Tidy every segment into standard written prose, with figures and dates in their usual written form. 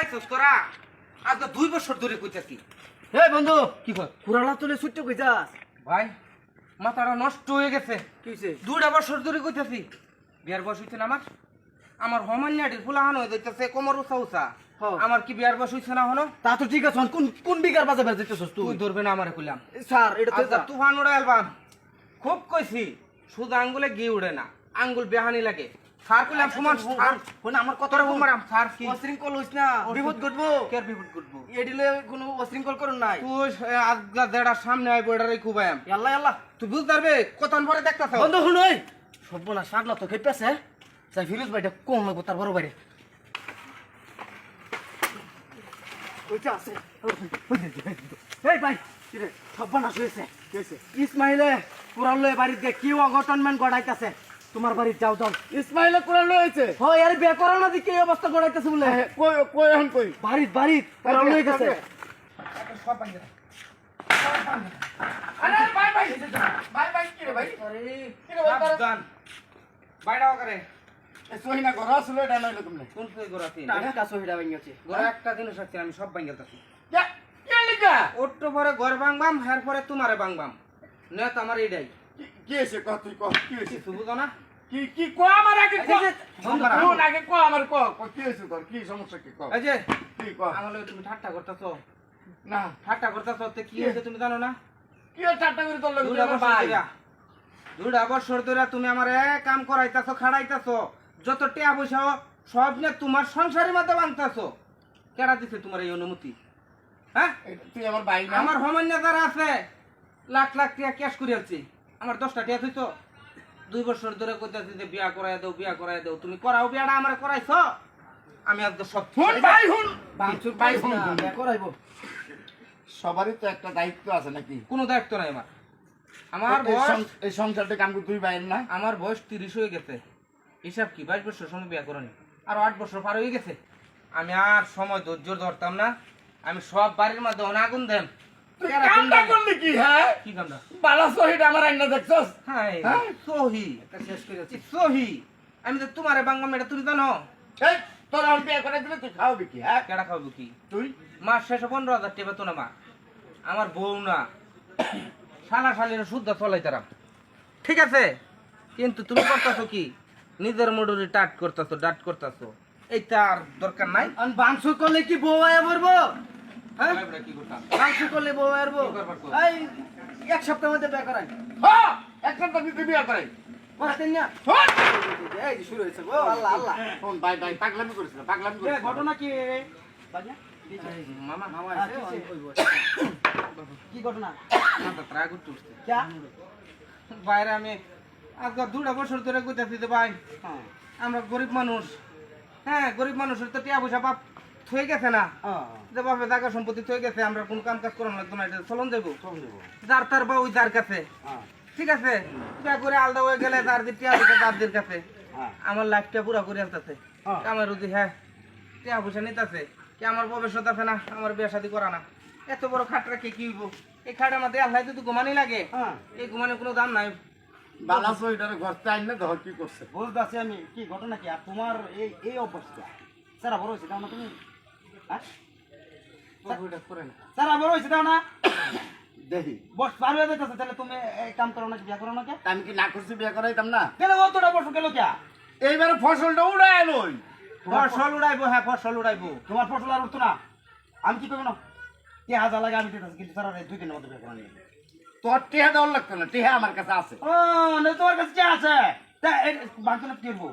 পাইছস তোরা আজ তো 2 বছর ধরে কইতাছি। এই বন্ধু কি কর পুরালা তুলে ছুটতে কইতাস ভাই, মাথাটা নষ্ট হয়ে গেছে। কি হইছে 2 বছর ধরে কইতাছি বিয়ার বয়স হইছে না আমার। আমার হমান্যাটির ফুলাহান হয়ে যাইতেছে, কোমর উঁচা উঁচা। হ্যাঁ। আমার কি বিয়ার বয়স হইছে না হলো? তা তো ঠিক আছে কোন কোন বিঘার বাজে বাজেতেছস তুই তুই ধরবে না আমারে কইলাম। স্যার এটা তো আচ্ছা তুফান উড়ে আলবাম খুব কইছি, শুধু আঙ্গুলে গি উড়ে না, আঙ্গুল বেহানি লাগে। স্যার কইলাম সমান স্যার কোন আমার কত তোরা হুমারাম স্যার কি অশৃঙ্খল হইছ না বিপদ ঘটবো কেয়ার বিপদ করবো? এডিলে কোনো অশৃঙ্খল করুন নাই তুই আজগা যেটা সামনে আইবো এটারই খুবায়াম। আল্লাহ আল্লাহ তুই বুঝতে পারবে কতক্ষণ পরে দেখতাছ? বন্ধু শুনই সর্বনা সারলা তো খেপেছে যাই ফিরোজ ভাইটা কোন লাগবো তার বড় বাইরে ওইটা আছে এই ভাই কিরে সর্বনাশ হয়েছে ইসমাইলে কুরাল লয়ে বাড়িতে কি অঘটন ম্যান গড়াইতেছে তোমার বাড়ি যাও যাও ইসমাইলে কুরাল হয়েছে হয় আরে বে করো না দিকে এই অবস্থা গড়াইতেছে বলে কই কই এখন কই বাড়িত বাড়িত কুরাল লয়ে গেছে সব পাঞ্জা আরে ভাই ভাই ভাই ভাই কি রে ভাই কি রে ভাই সাবধান বাইরাও করে এ সহিনা ঘর আসলে এটা নইলো তুমি কোন কই গোরাতি টাকা সহিটা ভাঙিয়েছে গোরা একটা জিনিস আছে, আমি সব ভাঙ্গেলতাছি। কে কে লিখা ওট্টো পরে ঘর ভাঙবাম, হের পরে তোমারে ভাঙবাম। না তো আমার এইটাই কি এসে কত তুই কত কি হইছে কিছু বুঝো না। কি কো আমার আগে কো বন্ধু, কোন আগে কো আমার কো কি হইছে তোর কি সমস্যা কি কো এই যে কি কো আমার লগে তুমি ঠাট্টা করতেছো, না ঠাট্টা করতেছো, তে কি হয়েছে তুমি জানো না? কি আর ঠাট্টা করে তোর লগে 2 বছর ভাই ধইরা 2 বছর ধরে তুমি আমারে কাম করাইতাছো, খাড়াইতাছো, যত টিয়া পয়সা সব নিয়ে তোমার সংসারের মধ্যে ভাঙতাছো। কেডা দিছে তোমার এই অনুমতি? হ্যাঁ, তুই আমার ভাই না আমার হমান্য যারা আছে লাখ লাখ টাকা ক্যাশ করে আনছি, আমার 10টা টাকা থইছো। 2 বছর ধরে কইতাছি যে বিয়া করায় দাও, বিয়া করায় দাও, তুমি করাও বিয়াটা আমার করাইছো। আমি আজকে সব হুন ভাই হুন বাংচুর ভাই পাইছ হুন না বে করাইবো সবারই তো একটা দায়িত্ব আছে নাকি কোনো দায়িত্ব নাই আমার। আমার বয়স এই সংসারটা কাম করে তুই বাইর না আমার বয়স 30 হয়ে গেছে। হিসাব কি 22 বছর সময় বিয়া করেনি, আর 8 বছর পার হয়ে গেছে। আমি আর সময় ধৈর্য ধরতাম না, আমি সব বাড়ির মধ্যে আগুন দেন। তুই কামটা করলি কি হ্যাঁ কি কামটা? বালা সহিটা আমার আইনা দেখছস হ্যাঁ হ্যাঁ? সহি একটা শেষ করে যাচ্ছি সহি। আমি তো তোমারে বাংলা এটা তুমি জানো। এই তোর আর বিয়ে করে দিলে তুই খাওয়াবি কি হ্যাঁ কেডা খাবো কি? তুই মাস শেষে 15,000 টাকা বেতন আমার। আমার বউ না, শালা শালির শুদ্ধ চলাই তারা। ঠিক আছে, কিন্তু তুমি করতেছো কি? নিজের মুডুরি টাট করতেছো, ডাট করতেছো, এইটা আর দরকার নাই। আন বাংচুর করলে কি বউ আয়া পড়বো হ্যাঁ আমরা কি করতাম? বাংচুর করলে বউ আয়া পড়বো কি করবার কর? এই এক সপ্তাহের মধ্যে বে করাই হ্যাঁ একটা তো তুই বিয়ে করে করতেন না শোন এই যে শুরু হয়েছে গো আল্লাহ আল্লাহ শোন ভাই ভাই পাগলামি করিস না পাগলামি করিস না। ঘটনা কি বাজা মামা মামা এসে কি ঘটনা মাথা ত্রাগ উঠছে। ক্যা বাইরে আমি আজকে 2 বছর ধরে কইতাছি যে ভাই হ্যাঁ আমরা গরিব মানুষ। হ্যাঁ, গরিব মানুষের তো টিয়া পয়সা বাপ থয়ে গেছে না, যে বাপে জায়গা সম্পত্তি থয়ে গেছে, আমরা কোনো কাম কাজ করানো লাগতো না, এটা চলন যাবো যার তার বা ওই যার কাছে। ঠিক আছে, বিয়া করে আলাদা হয়ে গেলে তার যে টিয়া পয়সা তাদের কাছে। আমার লাইফটা পুরা করে আনতেছে আমার রুজি। হ্যাঁ, টিয়া পয়সা নিতেছে কি আমার ভবিষ্যৎ আছে না, আমার বিয়া শাদী করা না। এত বড় খাট রাখে কি হইব? এই খাটের মধ্যে আল্লাহ যদি ঘুমানি লাগে, এই ঘুমানোর কোনো দাম নাই। বালা সহিটারে ঘরতে আইন না ধর কি করছে বলতেছি আমি কি ঘটনা কি আর তোমার এই এই অবস্থা সারা বড় হয়েছে দাও না তুমি হ্যাঁ ওইটা করে না। সারা বড় হয়েছে দাও না দেখি বস পার হয়ে যেতেছে তাহলে তুমি এই কাম করো না বিয়া করো না কে আমি কি না করছি বিয়ে করাইতাম না কেন অতটা বছর গেল কে এইবারে ফসলটা উড়ায় লই ফসল উড়াইবো, হ্যাঁ ফসল উড়াইবো। তোমার ফসল আর উঠতো না আমি কি করবো না কে হাজার লাগে আমি দিতেছি কিন্তু সারা 2 দিনের মধ্যে বিয়া করা নিয়ে তোর টেহা দেওয়ার লাগতো না টেহা আমার কাছে আছে ও না তোমার কাছে কে আছে তা বাকি না কি করবো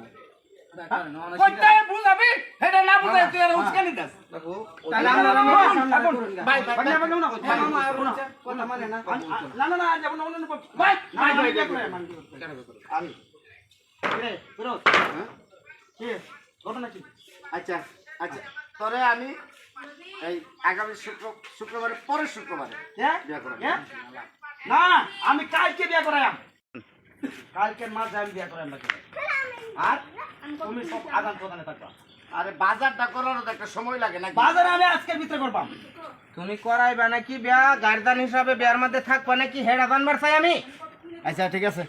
কোনটাই বুঝাবি এটা না বুঝাই তুই আর উস্কানি দাস দেখো, তাহলে আমরা ভাই ভাই বাকি না না কথা মানে না না না না যাব না না ভাই ভাই ভাই আমি রে ফিরোজ কি ঘটনা কি আচ্ছা আচ্ছা তোরে আমি এই আগামী শুক্রবারে পরের শুক্রবারে হ্যাঁ বিয়ে করাবো। হ্যাঁ? না আমি কালকে বিয়ে করাইম কালকে মাঝে আমি বিয়ে করাইম নাকি আর তুমি সব আদান প্রদানে থাকবা আরে বাজারটা করারও তো একটা সময় লাগে না বাজারে আমি আজকের ভিতরে করবাম তুমি করাইবা নাকি বিয়া? গার্দান হিসাবে বিয়ার মধ্যে থাকবা নাকি হেড আদানবার চাই আমি? আচ্ছা ঠিক আছে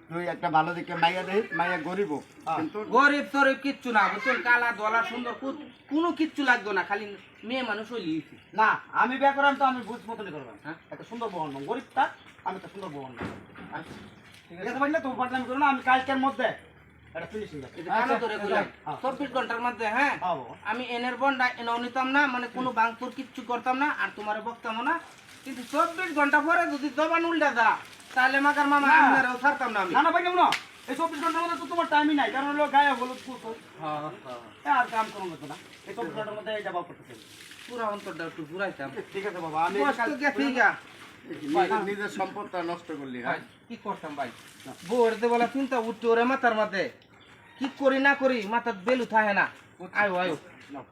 তুই একটা ভালো দিকে মাইয়া দেখিস, মাইয়া গরিব কিন্তু গরিব টরিব কিচ্ছু না বুঝছেন, কালা দলা সুন্দর কোনো কিচ্ছু লাগতো না, খালি মেয়ে মানুষ হই লিয়েছি। না আমি বিয়ে করাম তো আমি বুঝ মতনই করবাম। হ্যাঁ? একটা সুন্দর বহন নাম গরিব তার, আমি একটা সুন্দর বহন নাম। ঠিক আছে ভাই না, তুমি পারলাম করো না, আমি কালকের মধ্যে একটা ফিনিশিং এই যে কালো ধরে কইলাম, 24 ঘন্টার মধ্যে হ্যাঁ আমি এনের বন্ডা এনেও নিতাম না, মানে কোনো বাংপুর কিচ্ছু করতাম না, আর তোমারে বকতামও না। কিন্তু 24 ঘন্টা পরে যদি জবান উল্টা দা, তাহলে মাকার মামা না। আপনারও ছাড়তাম না আমি। না না ভাই কেমন এই 24 ঘন্টার মধ্যে তো তোমার টাইমই নাই, কারণ হলো গায়ে হলুদ কুকুর আর কাম করুন না। এই 24 ঘন্টার মধ্যে এই জবাব করতেছে। পুরা অন্তরটা একটু ঘুরাইতাম। ঠিক আছে বাবা, আমি কষ্ট গেছি গা। নিজের সম্পদটা নষ্ট করলি। হ্যাঁ কি করতাম ভাই, বউর দে বলা চিন্তা উঠছে ওরে মাথার মাথায়, কি করি না করি মাথার বেলু থাকে না। আয়ো আয়ো নাও।